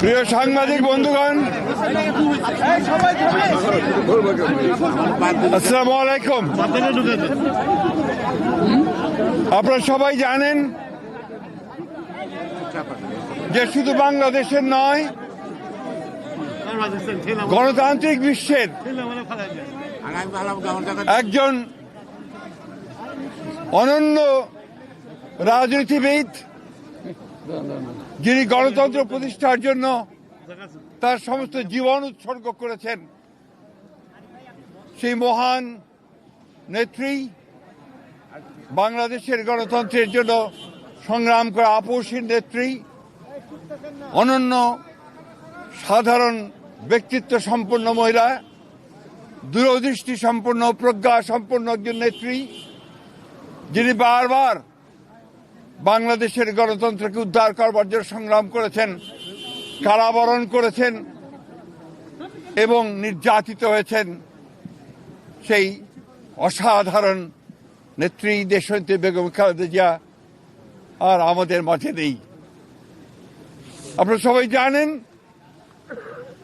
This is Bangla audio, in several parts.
প্রিয় সাংবাদিক বন্ধুগণ, আসসালামু আলাইকুম। আপনারা সবাই জানেন যে শুধু বাংলাদেশের নয়, গণতান্ত্রিক বিশ্বের একজন অনন্য রাজনীতিবিদ, যিনি গণতন্ত্র প্রতিষ্ঠার জন্য তার সমস্ত জীবন উৎসর্গ করেছেন, সেই মহান নেত্রী, বাংলাদেশের গণতন্ত্রের জন্য সংগ্রাম করা আপসীর নেত্রী, অনন্য সাধারণ ব্যক্তিত্ব সম্পন্ন মহিলা, দূরদৃষ্টি সম্পন্ন, প্রজ্ঞা সম্পন্ন একজন নেত্রী, যিনি বারবার বাংলাদেশের গণতন্ত্রকে উদ্ধার করবার জন্য সংগ্রাম করেছেন, কারাবরণ করেছেন এবং নির্যাতিত হয়েছেন। সেই অসাধারণ নেত্রী দেশনেত্রী বেগম খালেদা জিয়া আর আমাদের মাঝে নেই। আপনারা সবাই জানেন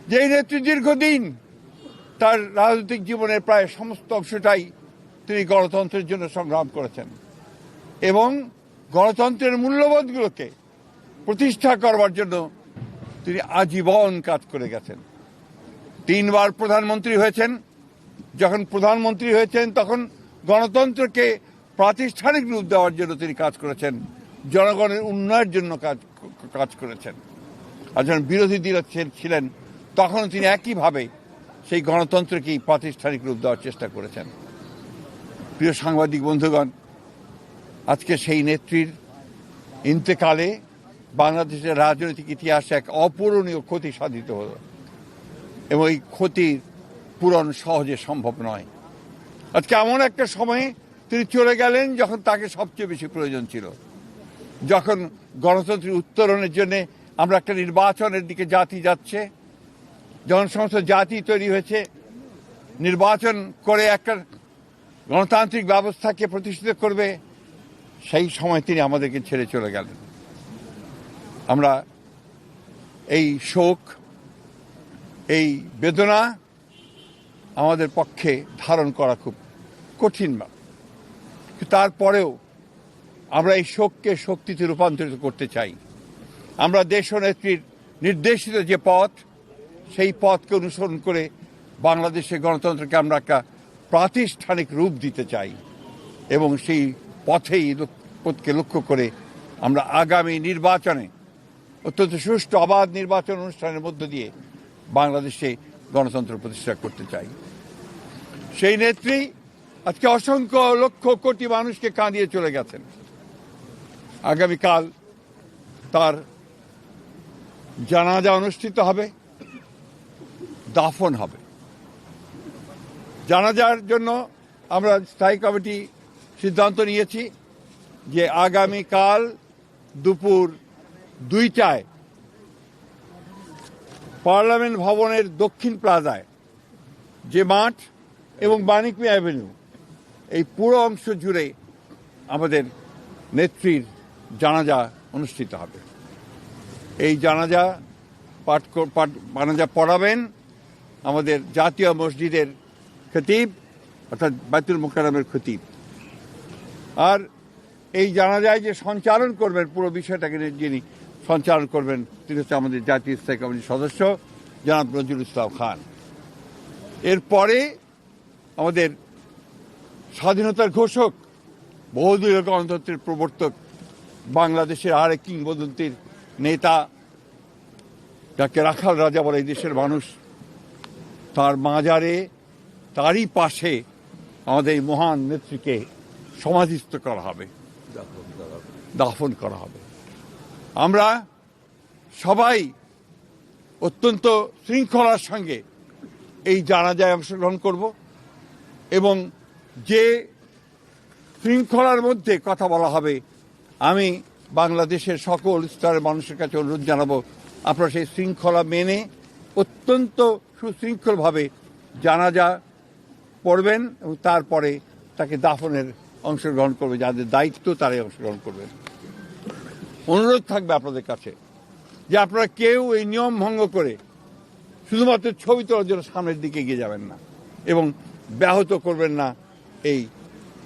যে এই নেত্রী দীর্ঘদিন তার রাজনৈতিক জীবনের প্রায় সমস্ত অংশটাই তিনি গণতন্ত্রের জন্য সংগ্রাম করেছেন এবং গণতন্ত্রের মূল্যবোধগুলোকে প্রতিষ্ঠা করবার জন্য তিনি আজীবন কাজ করে গেছেন। 3 বার প্রধানমন্ত্রী হয়েছেন। যখন প্রধানমন্ত্রী হয়েছেন তখন গণতন্ত্রকে প্রাতিষ্ঠানিক রূপ দেওয়ার জন্য তিনি কাজ করেছেন, জনগণের উন্নয়নের জন্য কাজ করেছেন। আর যখন বিরোধী দল ছিলেন তখন তিনি একইভাবে সেই গণতন্ত্রকেই প্রাতিষ্ঠানিক রূপ দেওয়ার চেষ্টা করেছেন। প্রিয় সাংবাদিক বন্ধুগণ, আজকে সেই নেত্রীর ইন্তেকালে বাংলাদেশের রাজনৈতিক ইতিহাসে এক অপূরণীয় ক্ষতি সাধিত হল এবং এই ক্ষতির পূরণ সহজে সম্ভব নয়। আজকে এমন একটা সময়ে তিনি চলে গেলেন যখন তাকে সবচেয়ে বেশি প্রয়োজন ছিল, যখন গণতন্ত্রের উত্তরণের জন্য আমরা একটা নির্বাচনের দিকে জাতি যাচ্ছে, যখন সমস্ত জাতি তৈরি হয়েছে নির্বাচন করে একটা গণতান্ত্রিক ব্যবস্থাকে প্রতিষ্ঠিত করবে, সেই সময় তিনি আমাদেরকে ছেড়ে চলে গেলেন। আমরা এই শোক, এই বেদনা আমাদের পক্ষে ধারণ করা খুব কঠিন। তারপরেও আমরা এই শোককে শক্তিতে রূপান্তরিত করতে চাই। আমরা দেশনেত্রীর নির্দেশিত যে পথ, সেই পথকে অনুসরণ করে বাংলাদেশের গণতন্ত্রকে আমরা একটা প্রাতিষ্ঠানিক রূপ দিতে চাই এবং সেই পথকে লক্ষ্য করে আমরা আগামী নির্বাচনে অত্যন্ত সুষ্ঠু অবাধ নির্বাচন অনুষ্ঠানের মধ্য দিয়ে বাংলাদেশে গণতন্ত্র প্রতিষ্ঠা করতে চাই। সেই নেত্রী আজকে অসংখ্য লক্ষ কোটি মানুষকে কাঁদিয়ে চলে গেছেন। আগামীকাল তার জানাজা অনুষ্ঠিত হবে, দাফন হবে। জানাজার জন্য আমরা স্থায়ী কমিটি সিদ্ধান্ত নিয়েছি যে আগামীকাল দুপুর 2টায় পার্লামেন্ট ভবনের দক্ষিণ প্লাজায় যে মাঠ এবং বাণিজ্য অ্যাভিনিউ, এই পুরো অংশ জুড়ে আমাদের নেত্রীর জানাজা অনুষ্ঠিত হবে। এই জানাজা পড়াবেন আমাদের জাতীয় মসজিদের খতিব, অর্থাৎ বাইতুল মুকাররমের খতিব। আর এই জানাজায় যে সঞ্চালন করবেন, পুরো বিষয়টাকে যিনি সঞ্চালন করবেন, তিনি হচ্ছে আমাদের জাতীয় স্থায়ী কমিটির সদস্য জনাব নজরুল ইসলাম খান। এরপরে আমাদের স্বাধীনতার ঘোষক, বহুদলীয় গণতন্ত্রের প্রবর্তক, বাংলাদেশের আরেক কিংবদন্তির নেতা, যাকে রাখাল রাজা বলে এই দেশের মানুষ, তার মাজারে, তারই পাশে আমাদের এই মহান নেত্রীকে সমাধিস্থ করা হবে, দাফন করা হবে। আমরা সবাই অত্যন্ত শৃঙ্খলার সঙ্গে এই জানাজায় অংশগ্রহণ করব এবং যে শৃঙ্খলার মধ্যে কথা বলা হবে, আমি বাংলাদেশের সকল স্তরের মানুষের কাছে অনুরোধ জানাবো, আপনারা সেই শৃঙ্খলা মেনে অত্যন্ত সুশৃঙ্খলভাবে জানাজা পড়বেন এবং তারপরে তাকে দাফনের অংশগ্রহণ করবে। যাদের দায়িত্ব তারাই অংশগ্রহণ করবেন। অনুরোধ থাকবে আপনাদের কাছে যে আপনারা কেউ এই নিয়ম ভঙ্গ করে শুধুমাত্র ছবি তোলার জন্য সামনের দিকে এগিয়ে যাবেন না এবং ব্যাহত করবেন না এই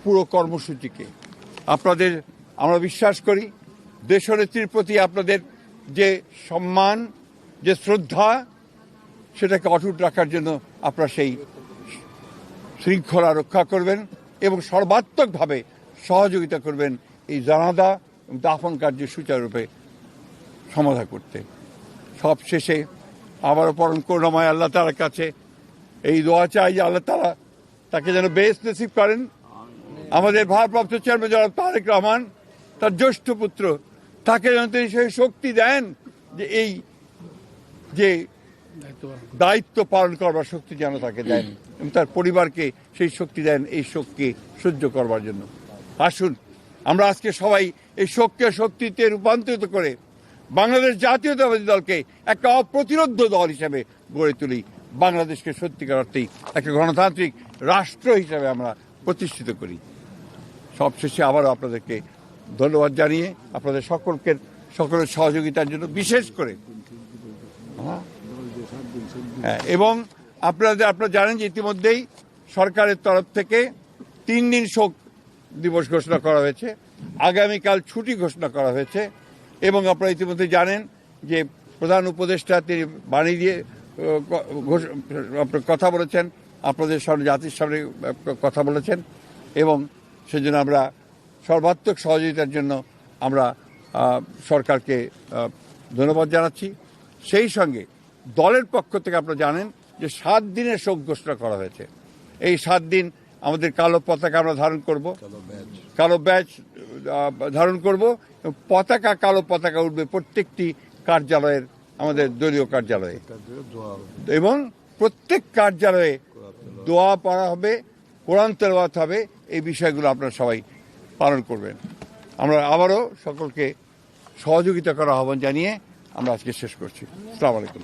পুরো কর্মসূচিকে। আপনাদের আমরা বিশ্বাস করি দেশনেত্রীর প্রতি আপনাদের যে সম্মান, যে শ্রদ্ধা, সেটাকে অটুট রাখার জন্য আপনারা সেই শৃঙ্খলা রক্ষা করবেন এবং সর্বাত্মকভাবে সহযোগিতা করবেন এই জানাজা এবং দাফন কার্য সুচারুরূপে সমাধা করতে। সব শেষে আবারও পরম করুণাময় আল্লাহ তাআলার কাছে এই দোয়া চাই যে আল্লাহ তাআলা তাকে যেন বেহেশত নসিব করেন। আমাদের ভারপ্রাপ্ত চেয়ারম্যান জনাব তারেক রহমান, তার জ্যেষ্ঠ পুত্র, তাকে যেন তিনি সেই শক্তি দেন যে এই যে দায়িত্ব পালন করবার শক্তি যেন তাকে দেন এবং তার পরিবারকে সেই শক্তি দেন এই শোককে সহ্য করবার জন্য। আসুন আমরা আজকে সবাই এই শোককে শক্তিতে রূপান্তরিত করে বাংলাদেশ জাতীয়তাবাদী দলকে একটা অপ্রতিরোধ দল হিসেবে গড়ে তুলি। বাংলাদেশকে সত্যিকার অর্থেই একটা গণতান্ত্রিক রাষ্ট্র হিসেবে আমরা প্রতিষ্ঠিত করি। সবশেষে আবারও আপনাদেরকে ধন্যবাদ জানিয়ে আপনাদের সকলের সহযোগিতার জন্য বিশেষ করে এবং আপনারা জানেন যে ইতিমধ্যেই সরকারের তরফ থেকে 3 দিন শোক দিবস ঘোষণা করা হয়েছে, আগামীকাল ছুটি ঘোষণা করা হয়েছে এবং আপনারা ইতিমধ্যে জানেন যে প্রধান উপদেষ্টা তিনি বাণী দিয়ে কথা বলেছেন, আপনাদের সামনে জাতির সামনে কথা বলেছেন এবং সেজন্য আমরা সর্বাত্মক সহযোগিতার জন্য আমরা সরকারকে ধন্যবাদ জানাচ্ছি। সেই সঙ্গে দলের পক্ষ থেকে আপনারা জানেন যে 7 দিনের শোক ঘোষণা করা হয়েছে। এই 7 দিন আমাদের কালো পতাকা আমরা ধারণ করব, কালো ব্যাজ ধারণ করব, পতাকা কালো পতাকা উঠবে প্রত্যেকটি কার্যালয়ের, আমাদের দলীয় কার্যালয়ে এবং প্রত্যেক কার্যালয়ে দোয়া পড়া হবে, কোরআন তেলাওয়াত হবে। এই বিষয়গুলো আপনারা সবাই পালন করবেন। আমরা আবারও সকলকে সহযোগিতা করার আহ্বান জানিয়ে আমরা আজকে শেষ করছি। আসসালামু আলাইকুম।